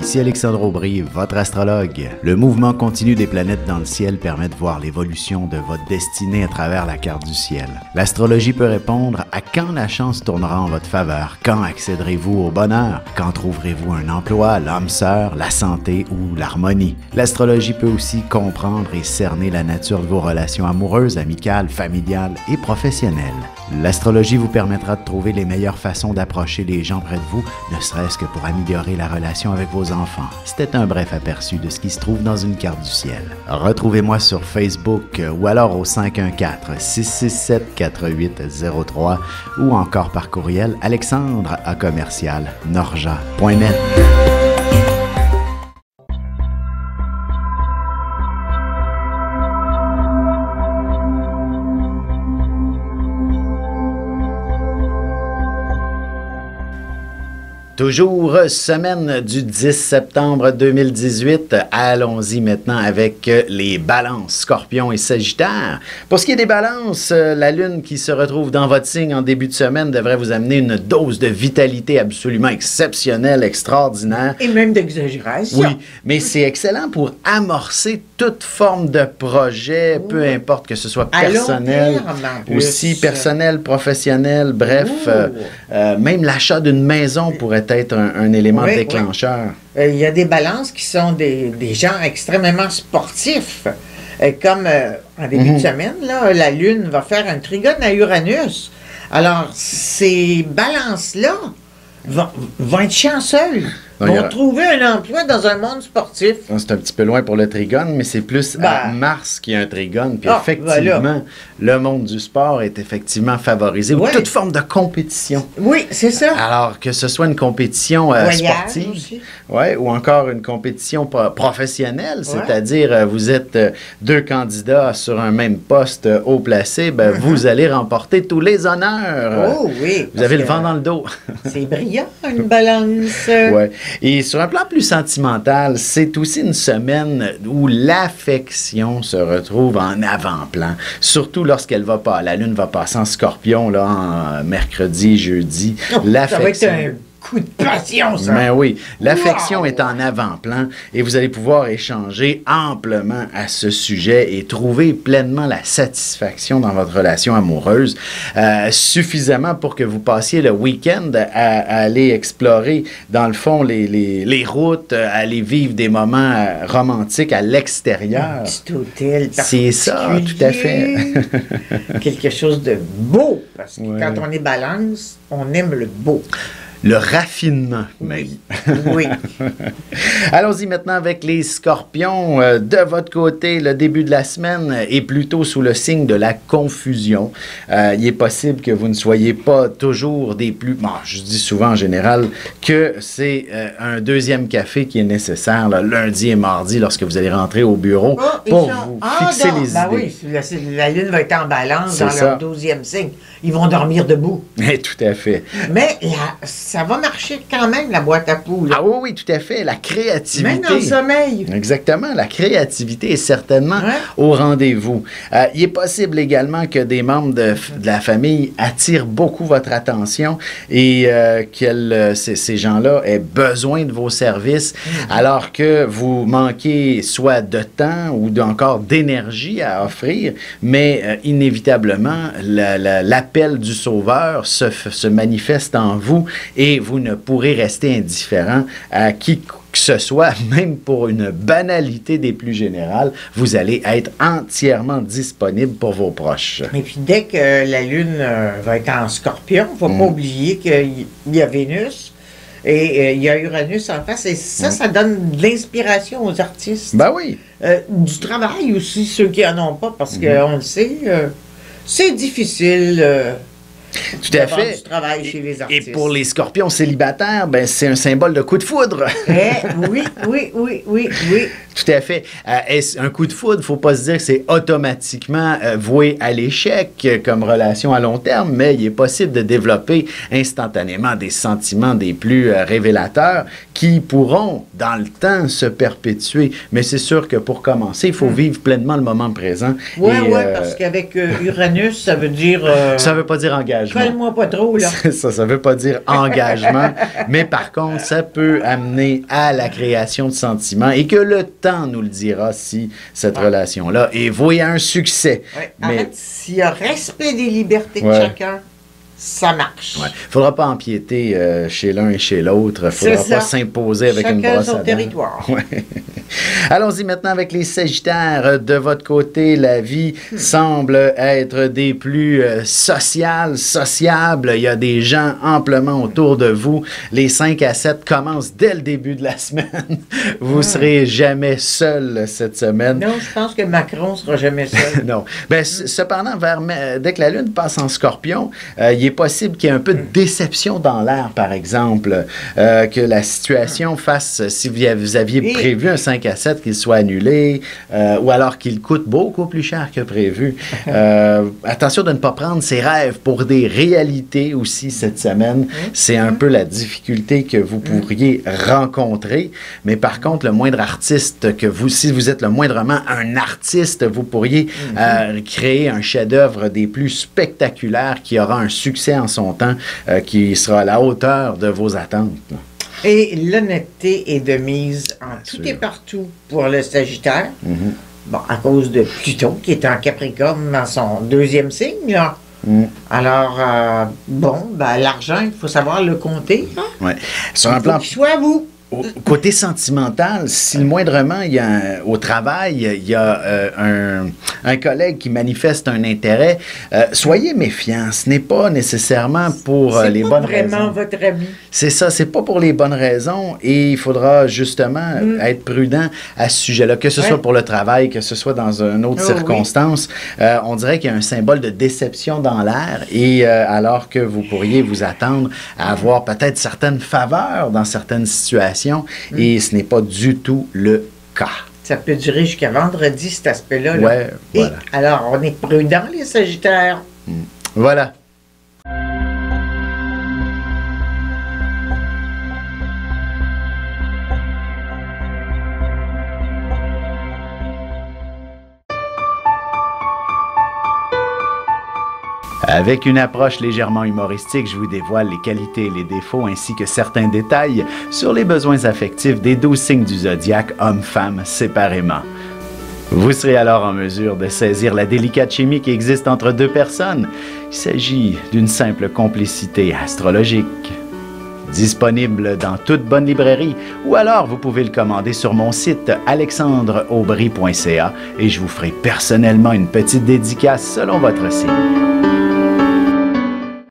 Ici Alexandre Aubry, votre astrologue. Le mouvement continu des planètes dans le ciel permet de voir l'évolution de votre destinée à travers la carte du ciel. L'astrologie peut répondre à quand la chance tournera en votre faveur, quand accéderez-vous au bonheur, quand trouverez-vous un emploi, l'âme sœur, la santé ou l'harmonie. L'astrologie peut aussi comprendre et cerner la nature de vos relations amoureuses, amicales, familiales et professionnelles. L'astrologie vous permettra de trouver les meilleures façons d'approcher les gens près de vous, ne serait-ce que pour améliorer la relation avec vos enfants. C'était un bref aperçu de ce qui se trouve dans une carte du ciel. Retrouvez-moi sur Facebook ou alors au 514-667-4803 ou encore par courriel alexandre@norja.net. Toujours semaine du 10 septembre 2018. Allons-y maintenant avec les balances, scorpions et sagittaires. Pour ce qui est des balances, la lune qui se retrouve dans votre signe en début de semaine devrait vous amener une dose de vitalité absolument exceptionnelle, extraordinaire. Et même d'exagération. Oui, mais c'est excellent pour amorcer toute forme de projet, peu importe que ce soit personnel, aussi personnel, professionnel, bref, même l'achat d'une maison pourrait être un élément déclencheur. Il y a des balances qui sont des gens extrêmement sportifs. Comme en début de semaine, là, la Lune va faire un trigone à Uranus. Alors, ces balances-là vont être chanceuses. Vont trouver un emploi dans un monde sportif. C'est un petit peu loin pour le trigone, mais c'est plus à Mars qui a un trigone. Puis effectivement, le monde du sport est effectivement favorisé. Ou toute forme de compétition. Oui, c'est ça. Alors, que ce soit une compétition sportive, ou encore une compétition professionnelle, c'est-à-dire vous êtes deux candidats sur un même poste haut placé, vous allez remporter tous les honneurs. Oh oui. Vous avez le vent dans le dos. C'est brillant, une balance. Oui. Et sur un plan plus sentimental, c'est aussi une semaine où l'affection se retrouve en avant-plan, surtout lorsqu'elle va pas. La Lune va passer en Scorpion là, en mercredi, jeudi. L'affection. Ça va être un coup de passion, ça. Mais oui, l'affection est en avant-plan et vous allez pouvoir échanger amplement à ce sujet et trouver pleinement la satisfaction dans votre relation amoureuse, suffisamment pour que vous passiez le week-end à aller explorer, dans le fond, les routes, à aller vivre des moments romantiques à l'extérieur. Un petit hôtel. C'est ça, tout à fait. Quelque chose de beau, parce que quand on est balance, on aime le beau. Le raffinement, même. Oui. Allons-y maintenant avec les scorpions. De votre côté, le début de la semaine est plutôt sous le signe de la confusion. Il est possible que vous ne soyez pas toujours des plus... Bon, je dis souvent en général que c'est un deuxième café qui est nécessaire là, lundi et mardi lorsque vous allez rentrer au bureau pour vous fixer les idées. Oui, la Lune va être en balance dans leur 12e signe. Ils vont dormir debout. Tout à fait. Mais ça va marcher quand même, la boîte à poules. Ah oui, tout à fait. La créativité. Même dans le sommeil. Exactement. La créativité est certainement au rendez-vous. Il est possible également que des membres de la famille attirent beaucoup votre attention et que ces gens-là aient besoin de vos services alors que vous manquez soit de temps ou encore d'énergie à offrir, mais inévitablement, l'appel du Sauveur se manifeste en vous et vous ne pourrez rester indifférent à qui que ce soit, même pour une banalité des plus générales, vous allez être entièrement disponible pour vos proches. Et puis dès que la Lune va être en Scorpion, il ne faut pas oublier qu'il y a Vénus et il y a Uranus en face. Et ça donne de l'inspiration aux artistes. Ben oui. Du travail aussi, ceux qui n'en ont pas, parce qu'on le sait, c'est difficile. Tout à fait. Du travail chez les artistes. Et pour les scorpions célibataires, c'est un symbole de coup de foudre. Oui. Tout à fait. Un coup de foudre, il ne faut pas se dire que c'est automatiquement voué à l'échec comme relation à long terme, mais il est possible de développer instantanément des sentiments des plus révélateurs qui pourront, dans le temps, se perpétuer. Mais c'est sûr que pour commencer, il faut vivre pleinement le moment présent. Oui, parce qu'avec Uranus, ça veut dire... ça ne veut pas dire engagement. Colle-moi pas trop, là. Ça ne veut pas dire engagement, mais par contre, ça peut amener à la création de sentiments et que le temps nous le dira si cette relation-là est vouée à un succès. Ouais. Mais... En fait, s'il y a respect des libertés de chacun, ça marche. Il ne faudra pas empiéter chez l'un et chez l'autre. Il ne faudra pas s'imposer avec une brosse à dents. Territoire. Ouais. Allons-y maintenant avec les Sagittaires. De votre côté, la vie semble être des plus sociables. Il y a des gens amplement autour de vous. Les 5 à 7 commencent dès le début de la semaine. Vous ne serez jamais seul cette semaine. Non, je pense que Macron ne sera jamais seul. Non. Ben, cependant, dès que la Lune passe en Scorpion, il est possible qu'il y ait un peu de déception dans l'air, par exemple, que la situation fasse, si vous aviez prévu un 5 à 7, qu'il soit annulé, ou alors qu'il coûte beaucoup plus cher que prévu. Attention de ne pas prendre ses rêves pour des réalités aussi cette semaine. C'est un peu la difficulté que vous pourriez rencontrer. Mais par contre, le moindre artiste si vous êtes le moindrement un artiste, vous pourriez créer un chef-d'œuvre des plus spectaculaires qui aura un succès en son temps, qui sera à la hauteur de vos attentes. Et l'honnêteté est de mise en tout et partout pour le Sagittaire. Bon, à cause de Pluton, qui est en Capricorne dans son 2e signe, là. Alors, l'argent, il faut savoir le compter. Hein? Ouais. Sur un plan... qu'il soit à vous. Côté sentimental, si le moindrement, au travail, il y a un collègue qui manifeste un intérêt, soyez méfiants. Ce n'est pas nécessairement pour les bonnes raisons. C'est pas vraiment votre ami. C'est ça, c'est pas pour les bonnes raisons et il faudra justement être prudent à ce sujet-là, que ce soit pour le travail, que ce soit dans une autre circonstance. On dirait qu'il y a un symbole de déception dans l'air et alors que vous pourriez vous attendre à avoir peut-être certaines faveurs dans certaines situations, et ce n'est pas du tout le cas. Ça peut durer jusqu'à vendredi, cet aspect-là. Oui, voilà. Et alors, on est prudents, les Sagittaires. Voilà. Avec une approche légèrement humoristique, je vous dévoile les qualités et les défauts ainsi que certains détails sur les besoins affectifs des 12 signes du zodiaque, hommes-femmes séparément. Vous serez alors en mesure de saisir la délicate chimie qui existe entre deux personnes. Il s'agit d'une simple complicité astrologique. Disponible dans toute bonne librairie ou alors vous pouvez le commander sur mon site alexandreaubry.ca et je vous ferai personnellement une petite dédicace selon votre signe.